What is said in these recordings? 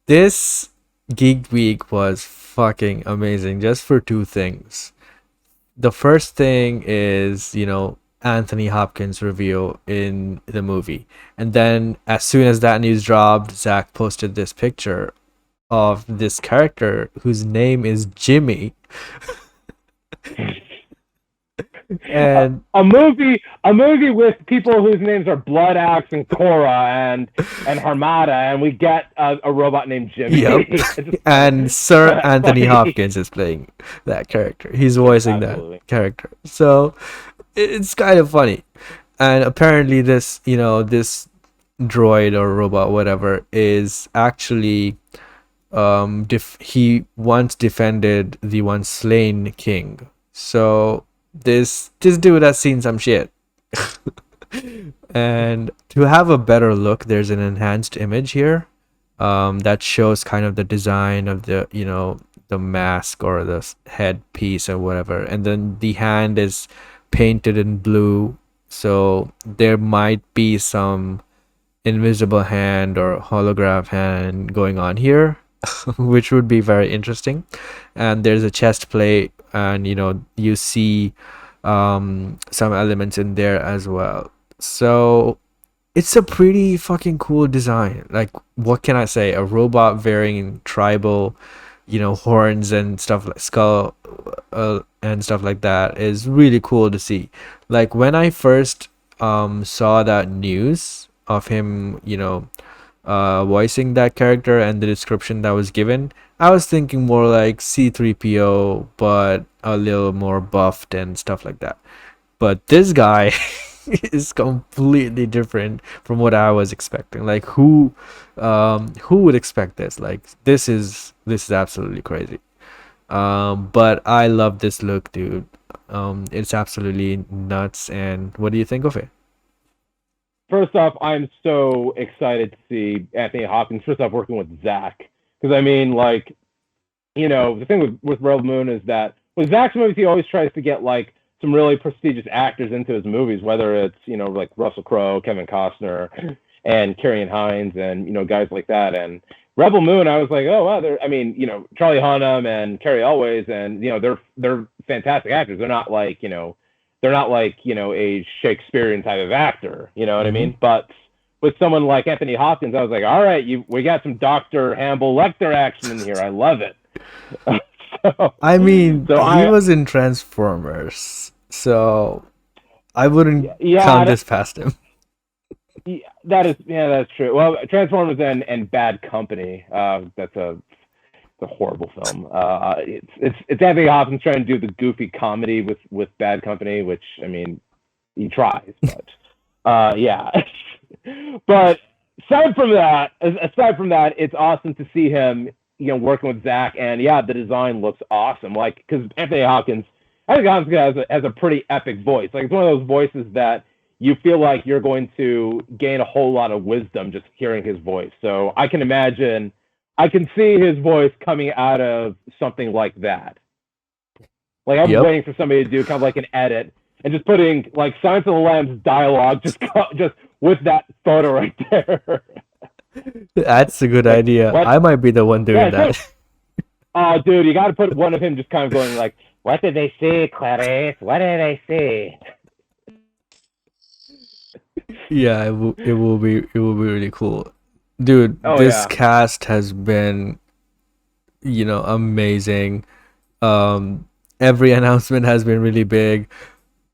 This Geek Week was fucking amazing just for two things. The first thing is, Anthony Hopkins reveal in the movie. And then as soon as that news dropped, Zach posted this picture of this character whose name is Jimmy. And a movie with people whose names are Blood Axe and Cora and Harmata, and we get a robot named Jimmy. yep. It's just And Sir Anthony funny. Hopkins is playing that character. He's voicing that Absolutely. character. So it's kind of funny. And apparently this droid or robot, whatever, is actually he once defended the once slain king. So this dude has seen some shit. And to have a better look, there's an enhanced image here that shows kind of the design of the mask or the headpiece or whatever, and then the hand is painted in blue, so there might be some invisible hand or holograph hand going on here, which would be very interesting. And there's a chest plate, and you see some elements in there as well. So it's a pretty fucking cool design. Like, what can I say? A robot wearing tribal, horns and stuff like skull, and stuff like that is really cool to see. Like when I first saw that news of him, voicing that character and the description that was given, I was thinking more like C3PO, but a little more buffed and stuff like that. But this guy is completely different from what I was expecting. Like who would expect this? Like this is absolutely crazy. But I love this look, dude. It's absolutely nuts. And what do you think of it? First off, I'm so excited to see Anthony Hopkins. First off, working with Zach, because I mean, like, the thing with Rebel Moon is that with Zach's movies, he always tries to get like some really prestigious actors into his movies, whether it's like Russell Crowe, Kevin Costner, and Kerry Hines, and guys like that. And Rebel Moon, I was like, oh wow, I mean, Charlie Hunnam and Carrie Elways, and they're fantastic actors. They're not like a Shakespearean type of actor. You know what I Hmm. mean? But with someone like Anthony Hopkins, I was like, all right, we got some Doctor Hannibal Lecter action in here. I love it. so, I mean, so he I was in Transformers, so I wouldn't count yeah, this past him. that's true. Well, Transformers and Bad Company. That's a horrible film. It's Anthony Hopkins trying to do the goofy comedy with Bad Company, which I mean he tries, but yeah. But aside from that, it's awesome to see him, working with Zach, and yeah, the design looks awesome. Like, because Anthony Hopkins has a pretty epic voice. Like, it's one of those voices that you feel like you're going to gain a whole lot of wisdom just hearing his voice. So I can see his voice coming out of something like that. Like, I'm Yep, waiting for somebody to do kind of like an edit and just putting like Silence of the Lambs dialogue just with that photo right there. that's a good like idea. what? I might be the one doing Yeah, that. oh, dude, you got to put one of him just kind of going like, "What did they see, Clarice? What did they see?" Yeah, it will be really cool. Dude, Oh this yeah, cast has been, amazing. Um every announcement has been really big.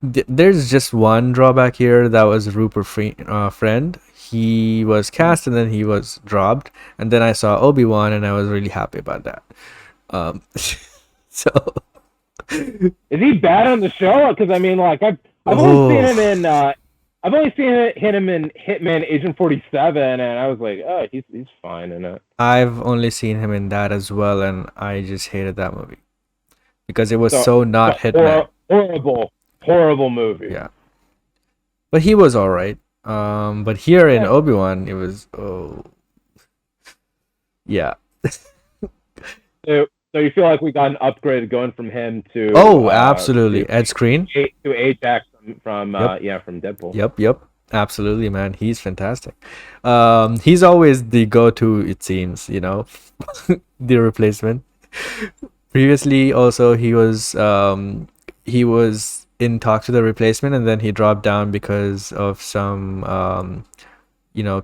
There's just one drawback here. That was Rupert Friend. He was cast and then he was dropped, and then I saw Obi-Wan and I was really happy about that. So is he bad on the show? Because I mean, like I've only seen him oh, in him in Hitman Agent 47, and I was like, oh, he's fine in it. I've only seen him in that as well, and I just hated that movie because it was So so it's not a Hitman. horrible movie. Yeah, but he was all right. But here in Yeah. Obi-Wan, it was, oh yeah. So you feel like we got an upgrade going from him Oh, absolutely. Ed Screen. to Ajax from Yep, yeah, from Deadpool. yep, yep. Absolutely, man. He's fantastic. He's always the go-to, it seems, the replacement. Previously, also he was in talks with the replacement, and then he dropped down because of some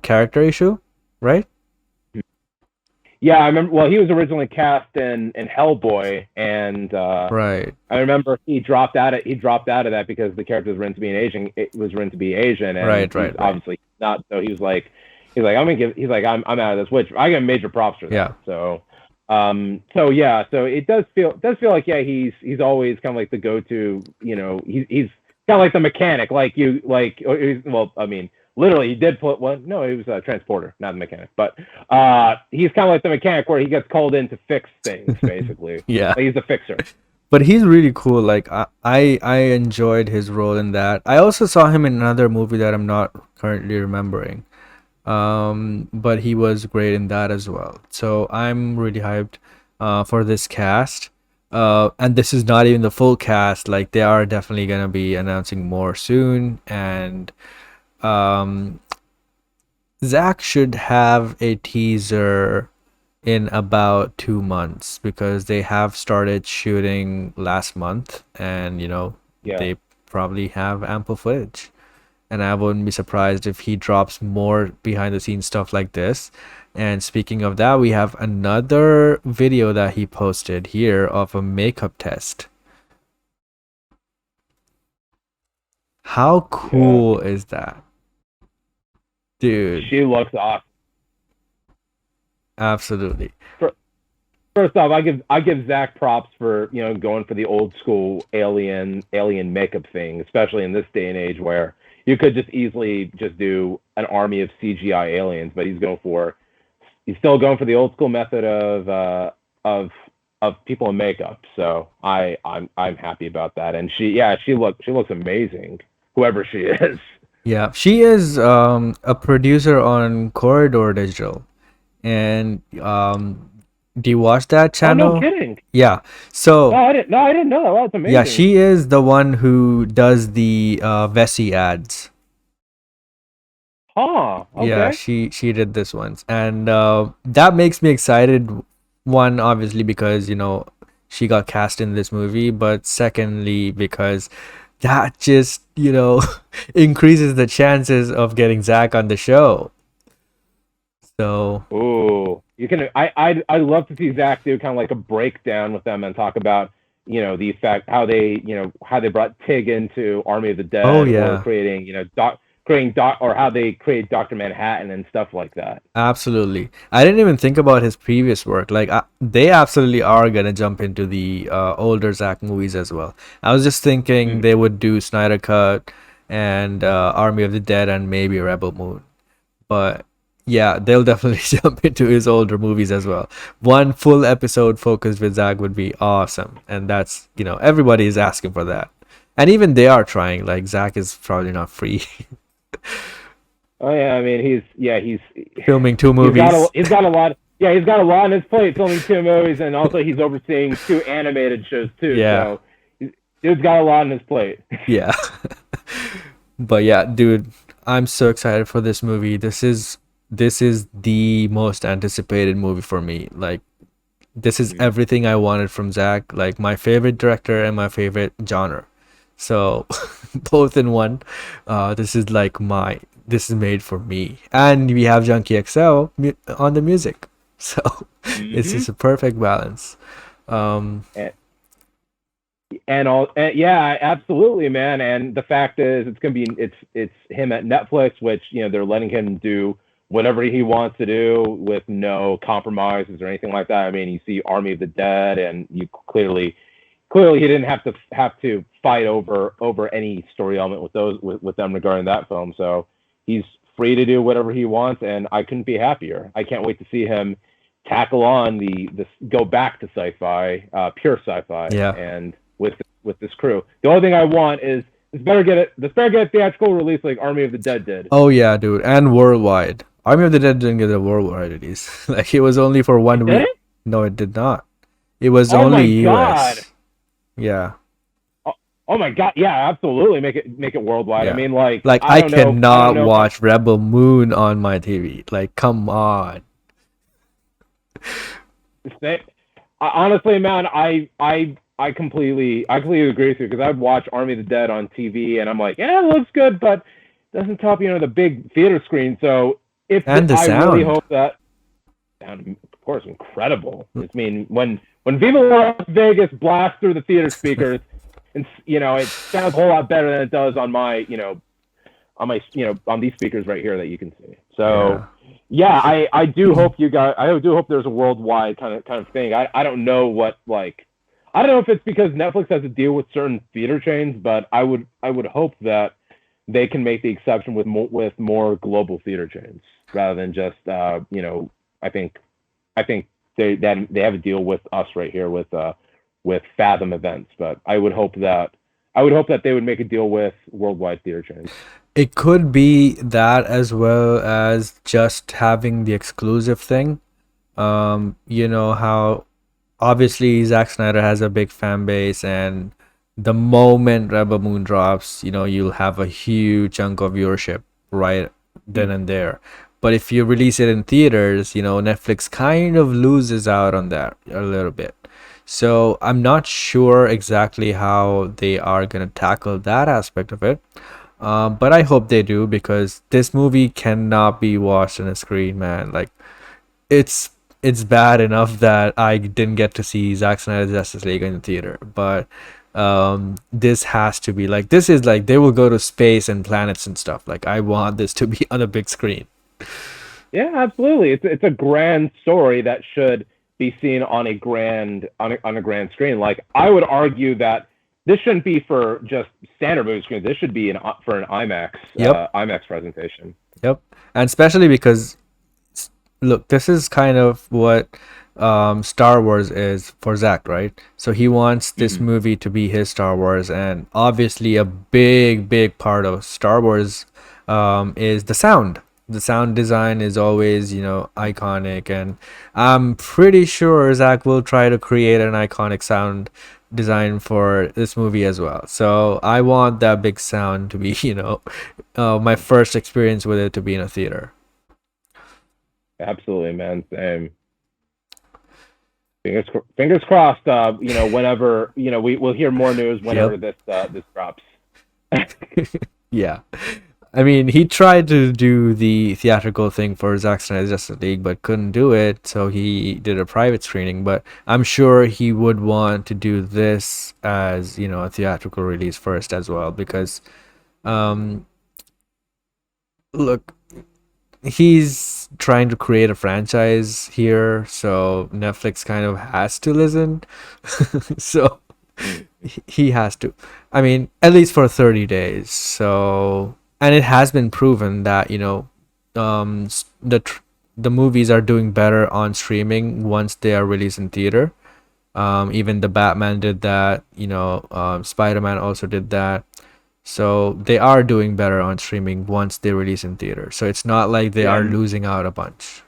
character issue, right? Yeah, I remember. Well, he was originally cast in Hellboy, and Right, I remember he dropped out. He dropped out of that because the character was written to be an Asian. It was written to be Asian, and right, he's right, right. obviously not. So he's like, I'm gonna give. He's like, I'm out of this. Which I get major props for Yeah, that. So yeah. So it does feel like yeah, he's always kind of like the go-to. He's kind of like the mechanic. Well, I mean, literally, he did put one. No, he was a transporter, not a mechanic. But he's kind of like the mechanic where he gets called in to fix things, basically. yeah. Like he's a fixer. But he's really cool. Like I enjoyed his role in that. I also saw him in another movie that I'm not currently remembering. But he was great in that as well. So I'm really hyped for this cast. And this is not even the full cast. Like they are definitely gonna be announcing more soon. And um, Zach should have a teaser in about 2 months because they have started shooting last month, and Yeah. they probably have ample footage. And I wouldn't be surprised if he drops more behind the scenes stuff like this. And speaking of that, we have another video that he posted here of a makeup test. How Yeah. cool is that? Dude, She looks awesome. absolutely. First off, I give Zach props for going for the old school alien makeup thing, especially in this day and age where you could just easily just do an army of CGI aliens, but he's still going for the old school method of people in makeup. So I'm happy about that, and she looks amazing, whoever she is. Yeah, she is a producer on Corridor Digital. And do you watch that Oh, no channel? kidding. Yeah. No, So, I didn't. No, I didn't know that. Wow, that's yeah, amazing. she is the one who does the Vessi ads. Huh. Yeah, Okay. she did this once, and that makes me excited. One, obviously, because she got cast in this movie, but secondly, because that just increases the chances of getting Zach on the show. So, Ooh, you can. I love to see Zach do kind of like a breakdown with them and talk about the effect how they brought Tig into Army of the oh Dead or yeah. creating creating Doc or how they create Doctor Manhattan and stuff like that. Absolutely. I didn't even think about his previous work. Like, they absolutely are gonna jump into the older Zack movies as well. I was just thinking Mm. they would do Snyder Cut and Army of the Dead and maybe Rebel Moon. But yeah, they'll definitely jump into his older movies as well. One full episode focused with Zack would be awesome, and everybody is asking for that. And even they are trying. Like Zack is probably not free Oh yeah, I mean he's filming two he's got a movies. he's got a lot. Yeah, he's got a lot on his plate filming two movies, and also he's overseeing two animated shows too. Yeah. So dude's got a lot on his plate. Yeah. But yeah, dude, I'm so excited for this movie. This is the most anticipated movie for me. Like this is everything I wanted from Zach, like my favorite director and my favorite genre. So both in one. This is made for me. And we have Junkie XL on the music. So it's Mm-hmm. just a perfect balance. Um And yeah, absolutely, man. And the fact is, it's him at Netflix, which they're letting him do whatever he wants to do with no compromises or anything like that. I mean, you see Army of the Dead, and you clearly he didn't have to fight over any story element with them regarding that film. So he's free to do whatever he wants, and I couldn't be happier. I can't wait to see him tackle on the go back to sci-fi, pure sci-fi, yeah. and with this crew. The only thing I want is this better get a theatrical release like Army of the Dead did. Oh yeah, dude, and worldwide. Army of the Dead didn't get a worldwide release. Like it was only for It 1 week. didn't? No, it did not. It was Oh only my god! US. Yeah. Oh my god, yeah, absolutely. Make it worldwide. I Yeah. mean, like, Like I I don't know, I don't cannot know. watch Rebel Moon on my TV. Like come on. Say, honestly, man, I completely agree with you because I'd watch Army of the Dead on TV and I'm like, yeah, it looks good, but it doesn't top the big theater screen. So And the I really sound. hope that, and of course, incredible. I mean, when Viva Las Vegas blasts through the theater speakers, and it sounds a whole lot better than it does on my on these speakers right here that you can see. So Yeah. yeah, I do hope you guys. I do hope there's a worldwide kind of thing. I don't know what, like, I don't know if it's because Netflix has to deal with certain theater chains, but I would hope that they can make the exception with more global theater chains rather than just I think they have a deal with us right here with Fathom Events, but I would hope that they would make a deal with worldwide theater chains. It could be that as well as just having the exclusive thing. You know how obviously Zack Snyder has a big fan base, and the moment Rebel Moon drops, you'll have a huge chunk of viewership right then and there. But if you release it in theaters, Netflix kind of loses out on that a little bit. So I'm not sure exactly how they are gonna tackle that aspect of it. But I hope they do because this movie cannot be watched on a screen, man. Like it's it's bad enough that I didn't get to see Zack Snyder's Justice League in the theater, but this has to be like this is like they will go to space and planets and stuff. Like I want this to be on a big screen. Yeah, absolutely. It's a grand story that should be seen on a grand screen. Like, I would argue that this shouldn't be for just standard movie screens. This should be for an IMAX Yep, IMAX presentation. yep, and especially because look, this is kind of what Star Wars is for Zack, right? So he wants this Hmm. movie to be his Star Wars, and obviously a big, big part of Star Wars is the sound. The sound design is always, iconic, and I'm pretty sure Zack will try to create an iconic sound design for this movie as well. So I want that big sound to be, my first experience with it to be in a theater. Absolutely, man. Same. Fingers crossed. Whenever we'll hear more news Yep. whenever this drops. Yeah. I mean, he tried to do the theatrical thing for Zack Snyder's Justice League, but couldn't do it, so he did a private screening. But I'm sure he would want to do this as, a theatrical release first as well, because, um, look, he's trying to create a franchise here, so Netflix kind of has to listen. So Mm. he has to. I mean, at least for 30 days. So, and it has been proven that, the movies are doing better on streaming once they are released in theater. Even the Batman did that, Spider-Man also did that. So they are doing better on streaming once they release in theater. So it's not like they are Yeah. losing out a bunch.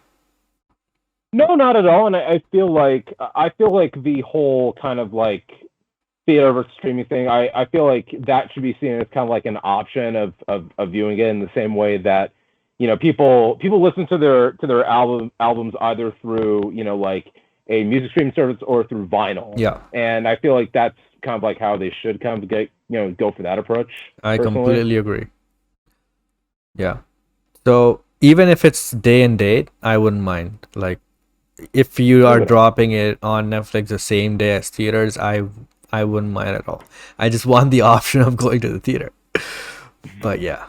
No, not at all. And I feel like the whole kind of like theater versus streaming thing. I feel like that should be seen as kind of like an option of viewing it in the same way that people listen to their albums either through like a music streaming service or through vinyl. Yeah, And I feel like that's kind of like how they should kind of go for that approach I personally. completely agree. Yeah. So even if it's day and date, I wouldn't mind. Like if you I are would. dropping it on Netflix the same day as theaters, I wouldn't mind at all. I just want the option of going to the theater. But yeah.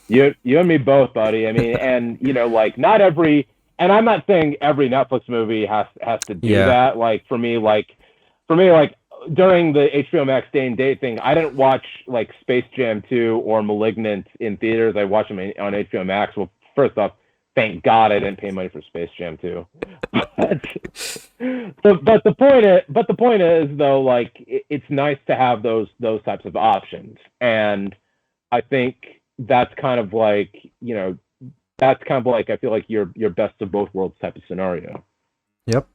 You and me both, buddy. I mean, and like not every, and I'm not saying every Netflix movie has to do Yeah. that. Like for me, during the HBO Max day and date thing, I didn't watch like Space Jam 2 or Malignant in theaters. I watched them on HBO Max. Well, first off, thank God I didn't pay money for Space Jam 2. But, but the point is though, like it's nice to have those types of options, and I think that's kind of like I feel like your best of both worlds type of scenario. Yep.